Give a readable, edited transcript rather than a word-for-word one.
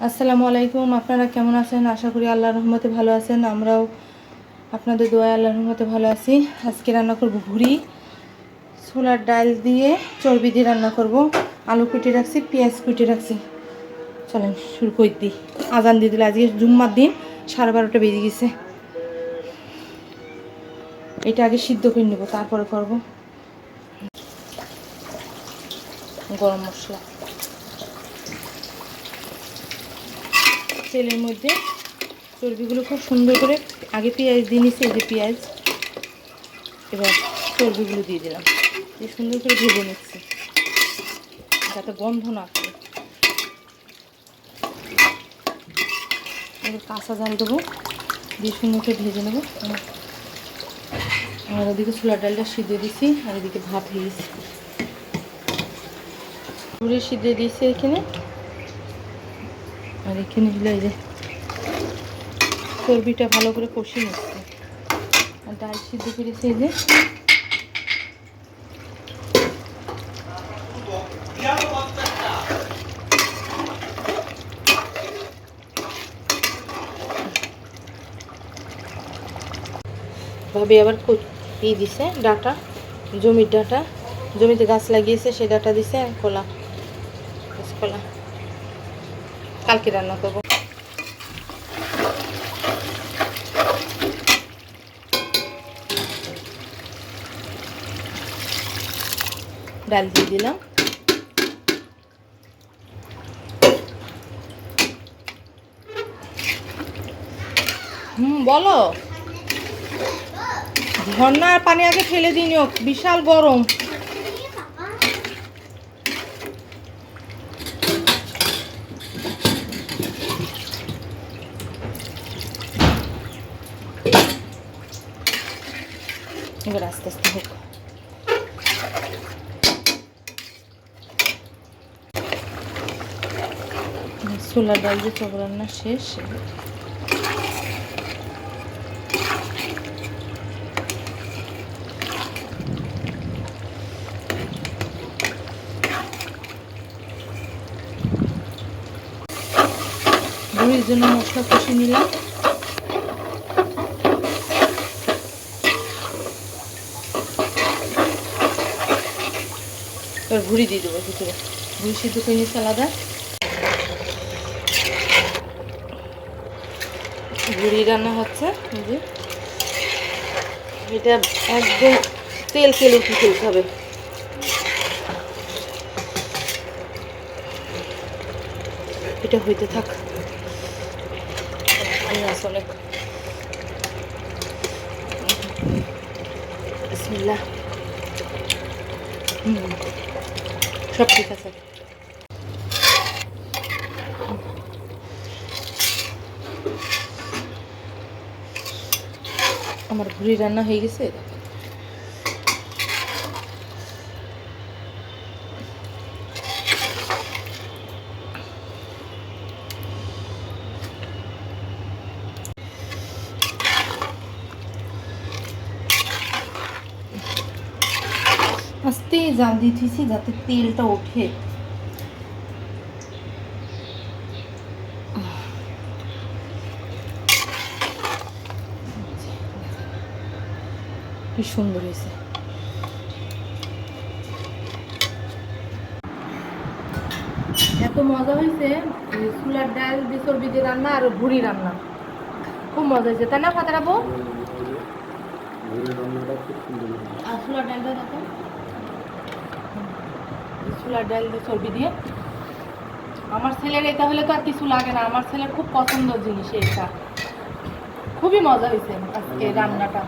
আসসালামু আলাইকুম। আপনারা কেমন আছেন? আশা করি আল্লাহর রহমতে ভালো আছেন। আমরাও আপনাদের দোয়ায় আল্লাহর রহমতে ভালো আছি। আজকে রান্না করব ভুড়ি, ছোলার ডাল দিয়ে চর্বি দিয়ে রান্না করব। আলু কুটি রাখছি, পেঁয়াজ কুটি রাখছি। চলেন শুরু করে দিই। আজান দিয়ে দিলে, আজকে জুম্মার দিন, 12:30 বেজে গেছে। এটা আগে সিদ্ধ করে নেব, তারপরে করব। গরম মশলা, তেলের মধ্যে চর্বিগুলো খুব সুন্দর করে আগে পেঁয়াজ দিয়ে নিচ্ছি। এই যে পেঁয়াজ, এবার চর্বিগুলো দিয়ে দিলাম, দিয়ে সুন্দর করে ভেজে নিচ্ছি যাতে গন্ধ না করে। এবার কাঁচা জাল দেবো, দিয়ে সুন্দর করে ভেজে নেবো। আর ওদিকে ছোলার ডালটা সিদ্ধে দিছি, আর এদিকে ভাত হয়ে গেছে। পুরো সিদ্ধে দিয়েছি এখানে, আর এখানে হলো এই যে চর্বিটা ভালো করে কষিয়ে নিচ্ছে। আর ডাল সিদ্ধ করেছি এই যে। ভাবি আবার ই দিছে ডাটা, জমির ডাটা, জমিতে গাছ লাগিয়েছে, সে ডাটা দিছে। কলা, কলা কালকে রান্না করবো। ডাল দিয়ে দিলাম। বলো। ঝর্ণার পানি আগে ফেলে দিই, বিশাল গরম। এবার আস্তে আস্তে হোক। ছোলার ডাল দিয়ে চপ রান্না শেষ। ভুড়ির জন্য মশলা কষিয়ে নিলাম। এবার ভুড়ি দিয়ে দেবো ভিতরে। ভুড়ি সিদ্ধ করে নিয়েছি আলাদা। ভুড়ি রান্না হচ্ছে, এটা একদম তেল তেল উঠে ফেলতে হবে। এটা হইতে থাক। অনেক বিসমিল্লাহ। সব ঠিক আছে। আমার ভুড়ি রান্না হয়ে গেছে। আস্তে জাল দিতেছি যাতে তেলটা ওঠে। কি সুন্দর হয়েছে। এত মজা হয়েছে। ছোলার ডাল দিয়ে চর্বি দিয়ে রান্না আর ভুড়ি রান্না খুব মজা হয়েছে, তাই না ফাতের আপু? আর ছোলার ডালটা দেখো, ছোলার ডাল দিয়ে চর্বি দিয়ে। আমার ছেলের এটা হলে তো আর কিছু লাগে না। আমার ছেলের খুব পছন্দের জিনিস এটা। খুবই মজা হয়েছে আজকে রান্নাটা।